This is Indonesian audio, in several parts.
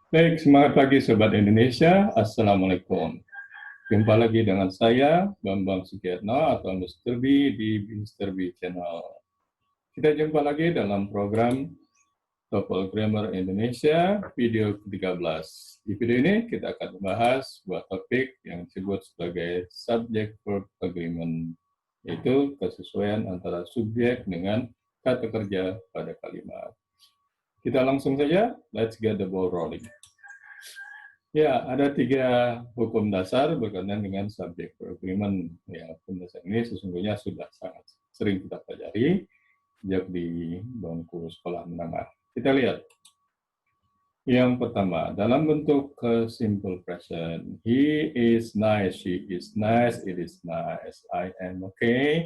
Baik, semangat pagi Sobat Indonesia. Assalamualaikum. Jumpa lagi dengan saya, Bambang Sukiyatno atau Mr. B di Mr. B Channel. Kita jumpa lagi dalam program TOEFL Grammar Indonesia video ke-13. Di video ini kita akan membahas sebuah topik yang disebut sebagai Subject-Verb Agreement, yaitu kesesuaian antara subjek dengan kata kerja pada kalimat. Kita langsung saja, let's get the ball rolling. Ya, ada 3 hukum dasar berkaitan dengan subject verb agreement. Ya, hukum dasar ini sesungguhnya sudah sangat sering kita pelajari sejak di bangku sekolah menengah. Kita lihat. Yang pertama, dalam bentuk simple present. He is nice, she is nice, it is nice, I am okay,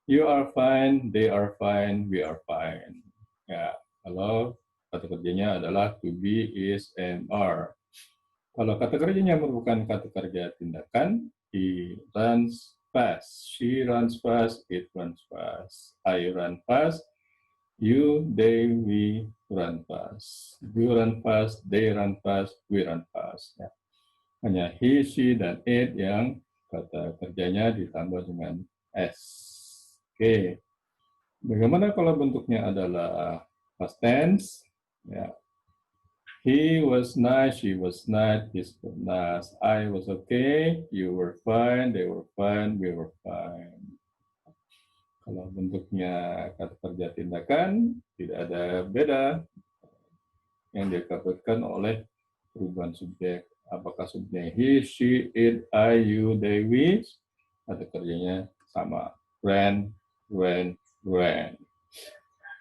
you are fine, they are fine, we are fine. Ya, kalau kata kerjanya adalah to be, is, and are. Kalau kata kerjanya merupakan kata kerja tindakan, he runs fast, she runs fast, it runs fast, I run fast, you, they, we run fast, you run fast, they run fast, we run fast. Ya. Hanya he, she, dan it yang kata kerjanya ditambah dengan s. Oke. Bagaimana kalau bentuknya adalah past tense? Ya. He was nice, she was nice, this was nice, I was okay, you were fine, they were fine, we were fine. Kalau bentuknya kata kerja tindakan, tidak ada beda yang dikatakan oleh perubahan subjek. Apakah subjeknya he, she, it, I, you, they, we, kata kerjanya sama. Ran, ran.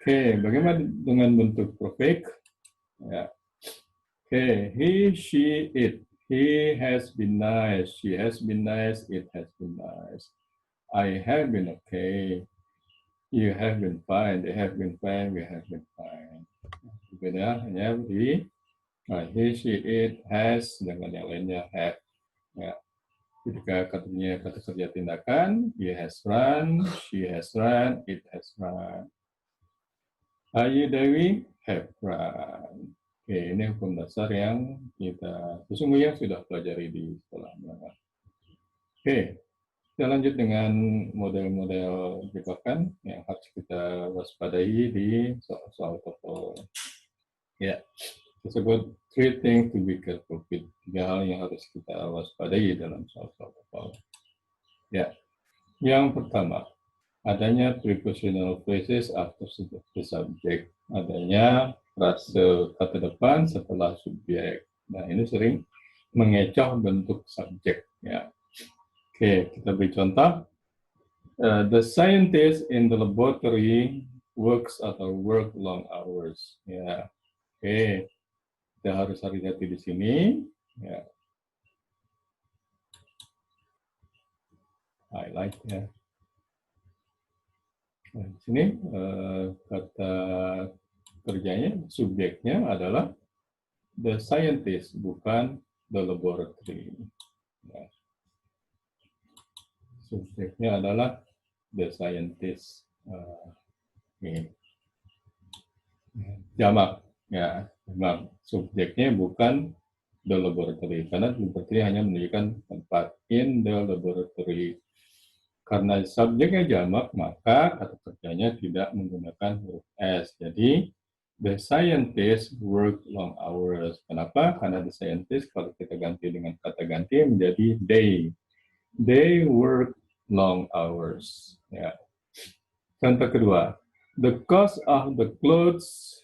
Oke, bagaimana dengan bentuk perfect? Ya. Okay, he, she, it. He has been nice, she has been nice, it has been nice. I have been okay, you have been fine, they have been fine, we have been fine. Beda hanya di he, she, it, has, dengan yang lainnya have. Ya. Ketika katanya kata kerja tindakan, he has run, she has run, it has run. Are you, Dewi, have run. Oke, ini hukum dasar yang kita sesungguhnya sudah pelajari di sekolah menengah. Oke, kita lanjut dengan model-model jebakan yang harus kita waspadai di soal TOEFL. Ya, disebut 3 things to be careful with. 3 hal yang harus kita waspadai dalam soal TOEFL. Ya, yang pertama, adanya prepositional phrases after the subject. Adanya frase kata depan setelah subjek. Nah, ini sering mengecoh bentuk subjek. Ya. Oke, kita beri contoh. The scientist in the laboratory works atau work long hours. Ya. Oke, kita harus hati-hati di sini. Ya. Highlight ya. Nah, di sini kata kerjanya, subjeknya adalah the scientist, bukan the laboratory. Ya. Subjeknya adalah the scientist. Ini. Jamak. Ya, jamak. Subjeknya bukan the laboratory, karena laboratory hanya menunjukkan tempat in the laboratory. Karena subjeknya jamak, maka kata kerjanya tidak menggunakan huruf S. Jadi, the scientist work long hours. Kenapa? Karena the scientist, kalau kita ganti dengan kata ganti, menjadi they. They work long hours. Ya. Contoh kedua, the cost of the clothes,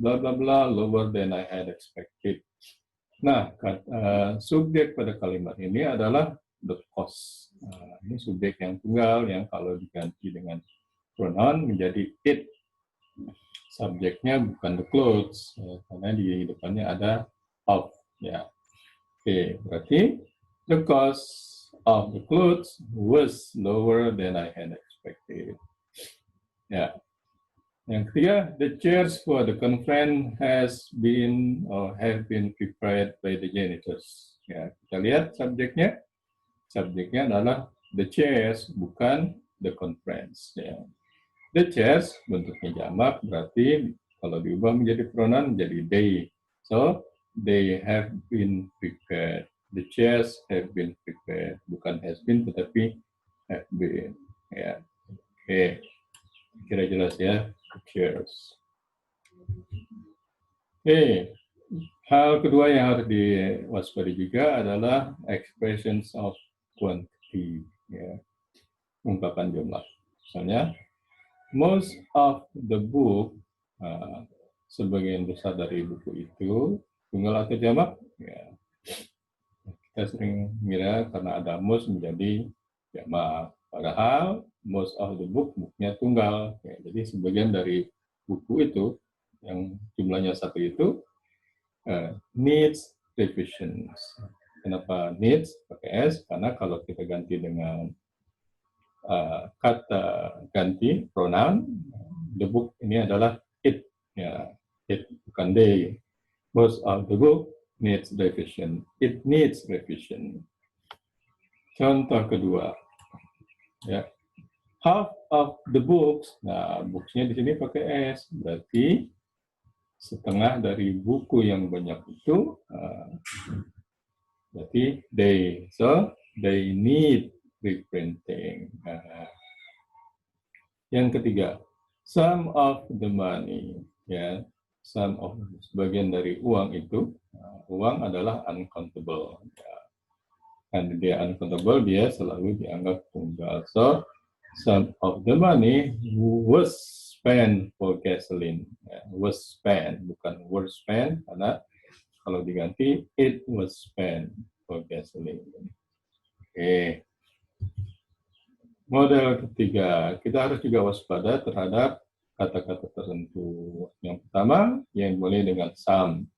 blah, blah, blah, lower than I had expected. Nah, subjek pada kalimat ini adalah the cost. Ini subjek yang tunggal yang kalau diganti dengan pronoun menjadi it. Subjeknya bukan the clothes, karena di depannya ada of. Ya. Oke, berarti the cost of the clothes was lower than I had expected. Ya. Yang ketiga, the chairs for the conference has been or have been prepared by the janitors. Ya, kita lihat subjeknya. Subjeknya adalah the chairs, bukan the conference. Ya. The chairs bentuknya jamak, berarti kalau diubah menjadi pronoun menjadi they. So, they have been prepared. The chairs have been prepared. Bukan has been, tetapi have been. Ya, oke. Kira jelas ya. Chairs. Oke. Hal kedua yang harus diwaspadai juga adalah expressions of quantity. Ya. Ungkapan jumlah. Misalnya, most of the book, sebagian besar dari buku itu tunggal atau jamak. Ya. Kita sering mengira karena ada most menjadi jamak. Padahal most of the book, bukunya tunggal. Ya, jadi sebagian dari buku itu yang jumlahnya satu itu needs revisions. Kenapa needs pakai S? Karena kalau kita ganti dengan kata ganti pronoun, the book ini adalah it. Ya, it bukan they. Most of the book needs revision. It needs revision. Contoh kedua, ya, half of the books. Nah, books-nya di sini pakai S, berarti setengah dari buku yang banyak itu, berarti they. So they need reprinting. Yang ketiga, some of the money. Ya, some of, sebagian dari uang itu. Uang adalah uncountable. Ya. Dan dia uncountable, dia selalu dianggap tunggal. So, some of the money was spent for gasoline. Ya, was spent, bukan were spent, karena kalau diganti, it was spent for gasoline. Oke. Model ketiga, kita harus juga waspada terhadap kata-kata tertentu. Yang pertama, yang dimulai dengan some.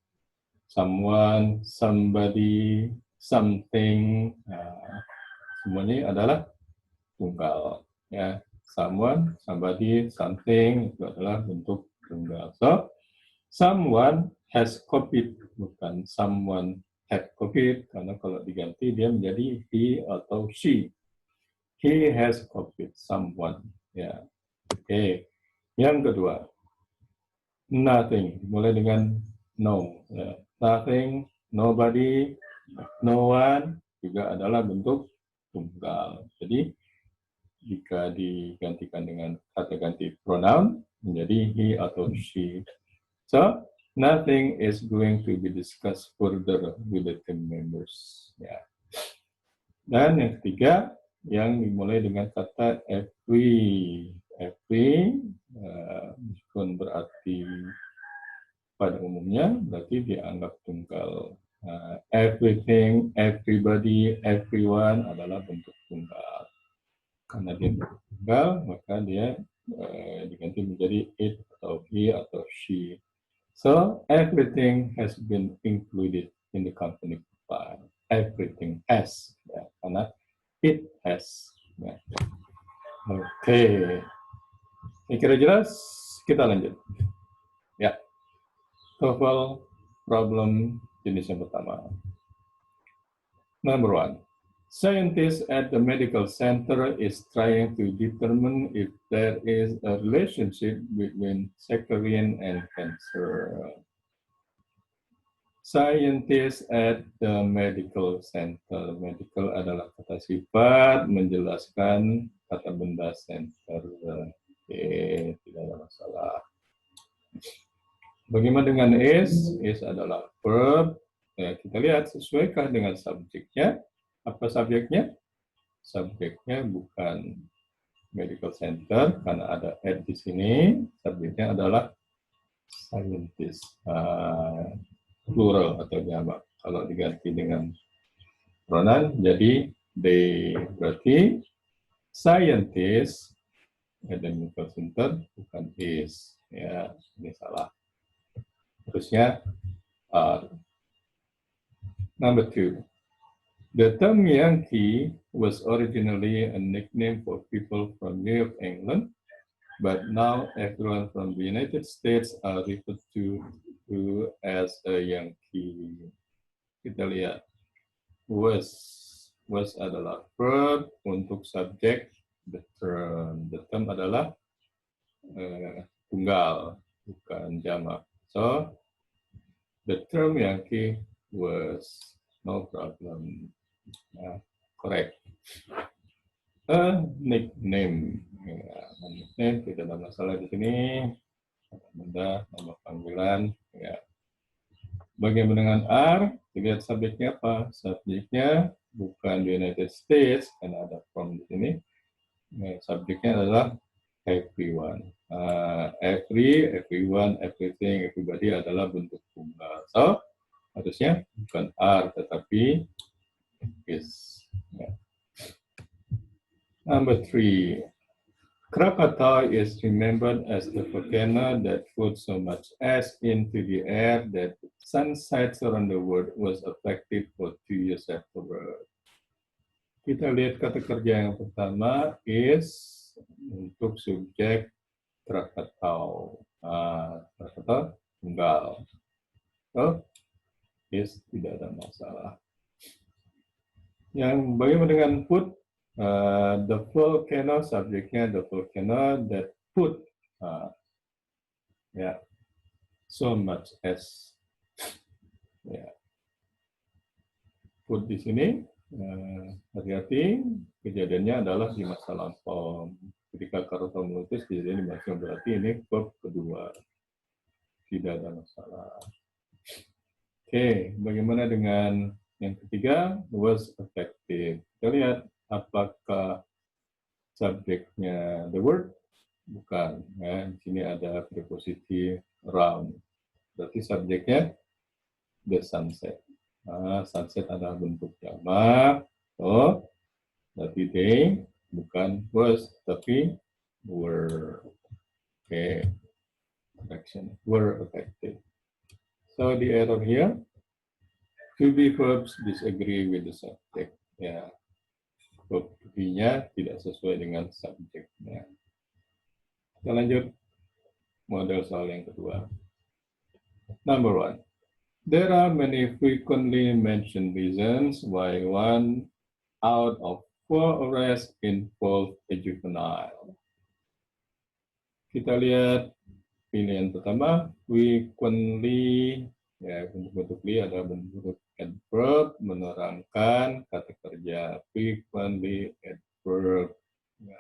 Someone, somebody, something. Nah, semuanya adalah tunggal. Ya, someone, somebody, something itu adalah bentuk tunggal. So, someone has copied, bukan someone had copied, karena kalau diganti dia menjadi he atau she. He has copied someone. Ya, oke. Yang kedua, nothing, dimulai dengan no. Ya. Nothing, nobody, no one juga adalah bentuk tunggal. Jadi jika digantikan dengan kata ganti pronoun menjadi he atau she. So nothing is going to be discussed further with the team members. Ya. Dan yang ketiga, yang dimulai dengan kata every. Every meskipun berarti pada umumnya berarti dianggap tunggal. Everything, everybody, everyone adalah bentuk tunggal. Karena dia bentuk tunggal, maka dia diganti menjadi it atau he atau she. So everything has been included in the company profile. Everything has, ya, karena it has. Ya. Oke. Ini kira jelas, kita lanjut. Ya, TOEFL problem jenis yang pertama. Number 1, scientist at the medical center is trying to determine if there is a relationship between saccharine and cancer. Scientist at the medical center. Medical adalah kata sifat, menjelaskan kata benda center. Oke, tidak ada masalah. Bagaimana dengan is? Is adalah verb. Ya, kita lihat sesuaikah dengan subjeknya. Apa subjeknya? Subjeknya bukan medical center karena ada at di sini. Subjeknya adalah scientist. Plural atau jamak. Kalau diganti dengan pronoun jadi they. Berarti scientist at the medical center bukan is. Ya, ini salah. Terusnya are. Number 2. The term Yankee was originally a nickname for people from New York, England, but now everyone from the United States are referred to as a Yankee. Kita lihat. Was adalah verb untuk subjek the term. The term adalah tunggal, bukan jamak. So, The term Yankee was no problem. Correct. A nickname. Ya, nickname tidak ada masalah di sini. Benda, nama panggilan. Ya. Bagaimana dengan R? Lihat subjeknya apa? Subjeknya bukan the United States, karena ada from di sini. Nah, subjeknya adalah everyone. Everyone, everything, everybody adalah bentuk tunggal. So, harusnya bukan are, tetapi is. Ya. Number 3. Krakatau is remembered as the volcano that put so much ash into the air that sun sites around the world was affected for 2 years afterward. Kita lihat kata kerja yang pertama is untuk subjek Krakatau. Krakatau tunggal. So, is tidak ada masalah. Yang bagaimana dengan put? The volcano, subjeknya the volcano that put so much as put di sini hati-hati, kejadiannya adalah di masa lampau. Ketika Krakatau meletus, kejadian di masa, berarti ini verb kedua, tidak ada masalah. Oke, bagaimana dengan yang ketiga? Was effective. Kita lihat apakah subjeknya the word? Bukan. Ya. Di sini ada preposisi around. Berarti subjeknya the sunset. Sunset adalah bentuk jamak. So, berarti they bukan was, tapi were. Oke. Correction. Were effective. So, the error here, to be verbs disagree with the subject. Ya. Verb to be-nya tidak sesuai dengan subjeknya. Kita lanjut model soal yang kedua. Number 1. There are many frequently mentioned reasons why 1 out of 4 arrests involve a juvenile. Kita lihat pilihan pertama, frequently, ya bentuk-bentuk li adalah bentuk adverb menerangkan kata kerja. Frequently adverb, ya.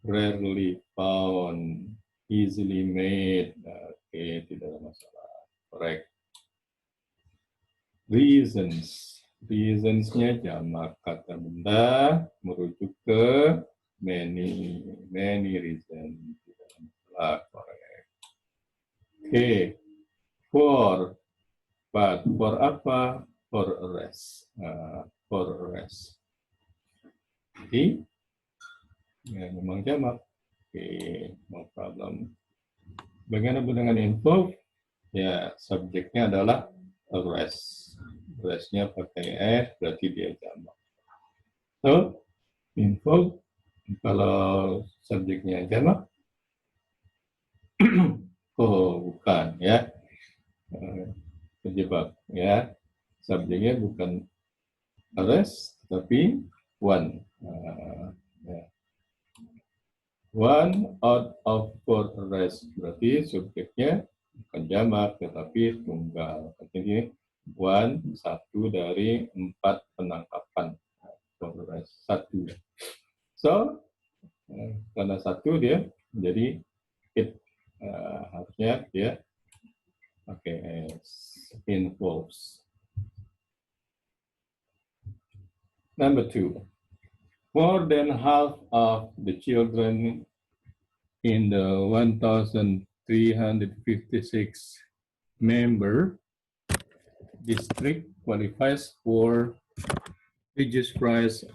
Rarely found, easily made. Oke, tidak ada masalah. Correct. Reasons. Reasons-nya jamak kata benda merujuk ke many. Many reasons. Tidak ada masalah. Correct. Oke. For. But. For apa? For arrest. For arrest. Jadi, ya, memang jamak. Oke, no problem. Bagaimana dengan info? Ya, subjeknya adalah arrest. Arrest-nya pakai S, berarti dia jamak. So, info, kalau subjeknya jamak, oh bukan ya, terjebak ya. Subjeknya bukan arrest, tapi one. One out of 4 arrest, berarti subjeknya bukan jamak, tetapi tunggal. Artinya one, 1 dari 4 penangkapan. Arrest, 1. So, karena 1 dia jadi it. Harusnya dia pakai involves. Number 2. More than half of the children in the 1,356 member district qualifies for reduced price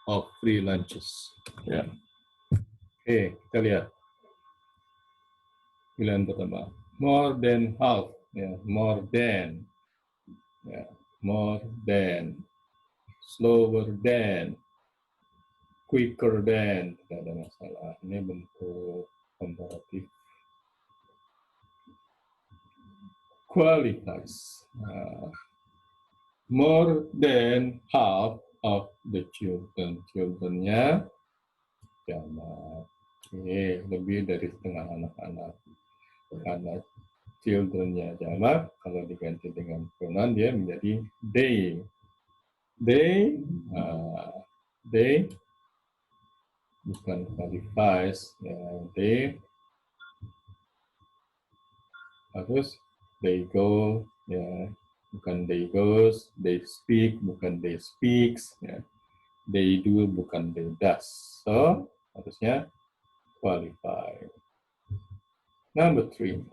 of free lunches. Ya. Oke, kita lihat. Pilihan pertama. More than half. Ya, more than. Ya, more than. Slower than. Quicker than, tidak ada masalah. Ini bentuk komparatif. Qualifies. More than half of the children. Children-nya jamak. Lebih dari setengah anak-anak. Karena children-nya jamak, kalau diganti dengan pronoun dia menjadi they. They, they bukan qualifies, ya, they harus they go, ya, bukan they goes, they speak, bukan they speaks, ya. They do, bukan they does. So, harusnya qualify. Number 3.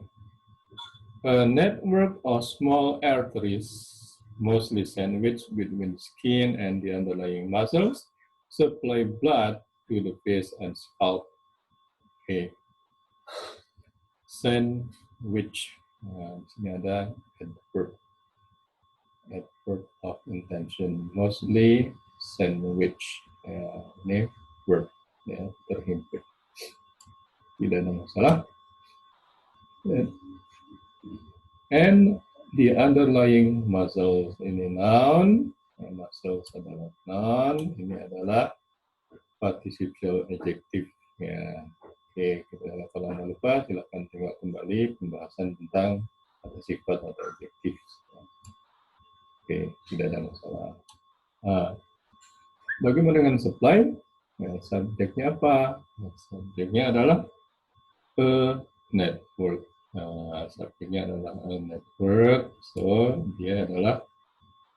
A network of small arteries, mostly sandwiched between skin and the underlying muscles, supply blood to the face and scalp. Okay. Sandwich. Di sini ada adverb of intention, mostly sandwich. Ini verb, ya, terhimpit. Tidak ada masalah. And the underlying muscles, ini noun, muscles adalah noun, ini adalah participial adjective. Ya. Oke, kalau anda lupa silakan tengok kembali pembahasan tentang kata sifat atau adjektif. Oke, tidak ada masalah. Nah, bagaimana dengan supply? Ya, subjeknya apa? Subjeknya adalah a network. Nah, subjeknya adalah a network, so dia adalah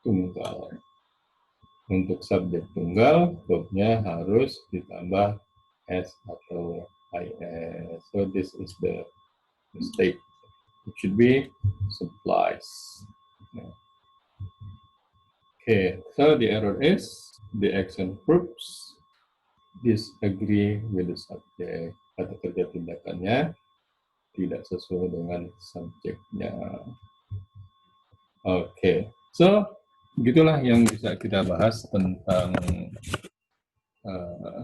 tunggal. Untuk subjek tunggal, verbnya harus ditambah s atau is. So this is the mistake. It should be supplies. Okay, so the error is the action verbs disagree with the subject. Kata kerja tindakannya tidak sesuai dengan subjeknya. Oke, so begitulah yang bisa kita bahas tentang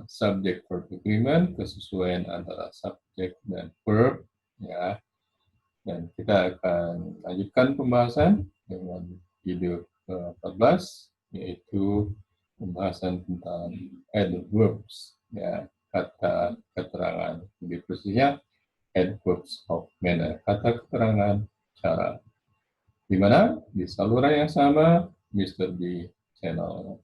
subject verb agreement, kesesuaian antara subjek dan verb, ya. Dan kita akan lanjutkan pembahasan dengan video ke-14, yaitu pembahasan tentang adverbs, ya, kata keterangan, lebih persisnya adverbs of manner, kata keterangan cara. Di mana? Di saluran yang sama, Mr. B Channel.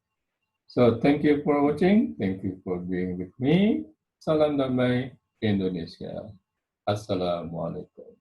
So, thank you for watching. Thank you for being with me. Salam damai Indonesia. Assalamualaikum.